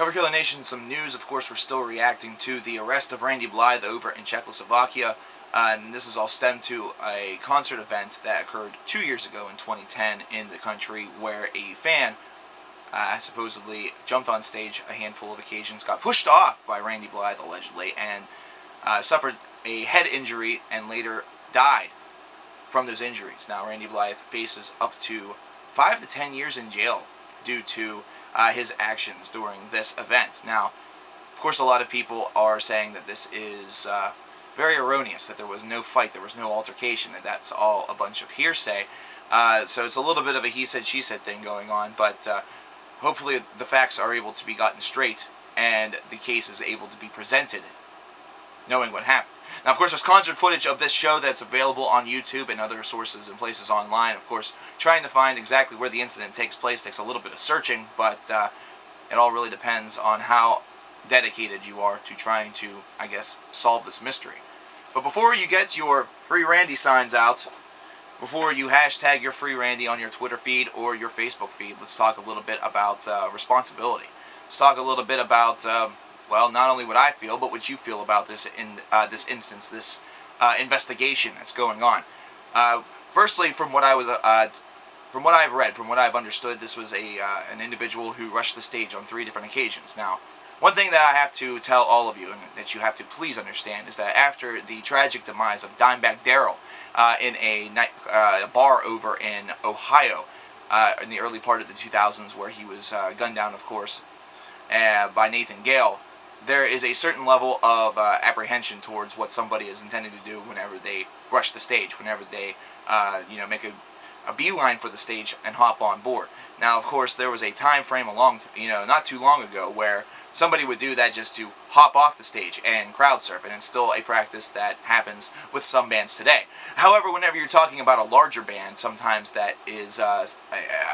coverkillernation, some news. Of course, we're still reacting to the arrest of Randy Blythe over in Czechoslovakia. And this is all stemmed to a concert event that occurred 2 years ago in 2010 in the country, where a fan supposedly jumped on stage a handful of occasions, got pushed off by Randy Blythe allegedly, and suffered a head injury and later died from those injuries. Now, Randy Blythe faces up to 5 to 10 years in jail due to his actions during this event. Now, of course, a lot of people are saying that this is very erroneous, that there was no fight, there was no altercation, that that's all a bunch of hearsay. So it's a little bit of a he said, she said thing going on, but hopefully the facts are able to be gotten straight and the case is able to be presented knowing what happened. Now, of course, there's concert footage of this show that's available on YouTube and other sources and places online. Of course, trying to find exactly where the incident takes place takes a little bit of searching, but it all really depends on how dedicated you are to trying to, I guess, solve this mystery. But before you get your Free Randy signs out, before you hashtag your Free Randy on your Twitter feed or your Facebook feed, let's talk a little bit about responsibility. Let's talk a little bit about well, not only what I feel, but what you feel about this in this instance, this investigation that's going on. Firstly, from what I've read, from what I've understood, this was an individual who rushed the stage on 3 different occasions. Now, one thing that I have to tell all of you, and that you have to please understand, is that after the tragic demise of Dimebag Darrell in a bar over in Ohio in the early part of the 2000s, where he was gunned down, of course, by Nathan Gale, there is a certain level of apprehension towards what somebody is intending to do whenever they rush the stage, whenever they, make a beeline for the stage and hop on board. Now, of course, there was a time frame not too long ago, where somebody would do that just to hop off the stage and crowd surf, and it's still a practice that happens with some bands today. However, whenever you're talking about a larger band, sometimes that is a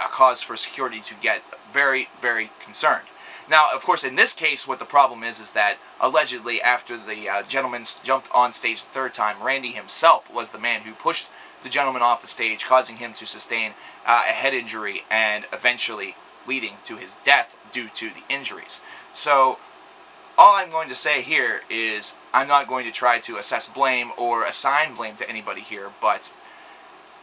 cause for security to get very, very concerned. Now, of course, in this case, what the problem is that allegedly after the gentleman jumped on stage the 3rd time, Randy himself was the man who pushed the gentleman off the stage, causing him to sustain a head injury and eventually leading to his death due to the injuries. So, all I'm going to say here is I'm not going to try to assess blame or assign blame to anybody here, but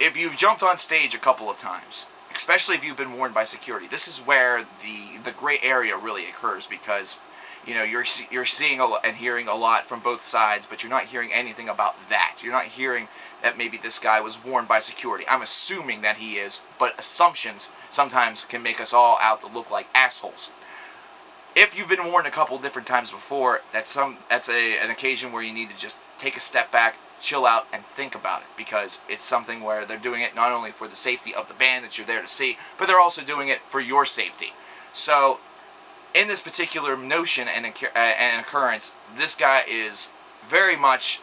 if you've jumped on stage a couple of times, especially if you've been warned by security, this is where the gray area really occurs, because you're seeing and hearing a lot from both sides, but you're not hearing anything about that. You're not hearing that maybe this guy was warned by security. I'm assuming that he is, but assumptions sometimes can make us all out to look like assholes. If you've been warned a couple different times before, that's an occasion where you need to just take a step back, chill out, and think about it, because it's something where they're doing it not only for the safety of the band that you're there to see, but they're also doing it for your safety. So, in this particular notion and occurrence, this guy is very much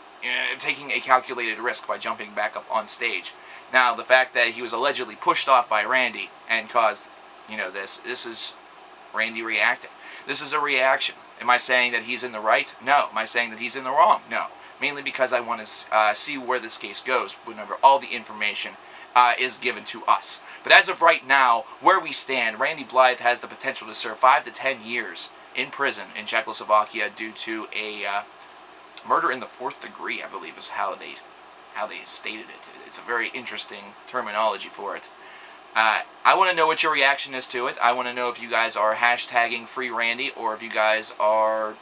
taking a calculated risk by jumping back up on stage. Now, the fact that he was allegedly pushed off by Randy and caused, this is Randy reacting. This is a reaction. Am I saying that he's in the right? No. Am I saying that he's in the wrong? No. Mainly because I want to see where this case goes whenever all the information is given to us. But as of right now, where we stand, Randy Blythe has the potential to serve 5 to 10 years in prison in Czechoslovakia due to a murder in the 4th degree, I believe is how they stated it. It's a very interesting terminology for it. I want to know what your reaction is to it. I want to know if you guys are hashtagging Free Randy, or if you guys are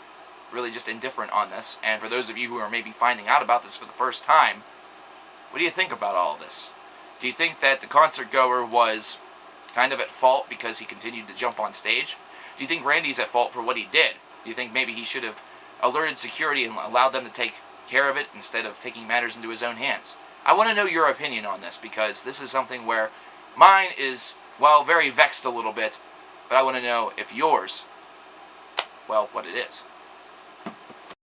really just indifferent on this. And for those of you who are maybe finding out about this for the first time, what do you think about all this? Do you think that the concert goer was kind of at fault because he continued to jump on stage? Do you think Randy's at fault for what he did? Do you think maybe he should have alerted security and allowed them to take care of it instead of taking matters into his own hands? I want to know your opinion on this, because this is something where mine is, well, very vexed a little bit, but I want to know if yours, well, what it is.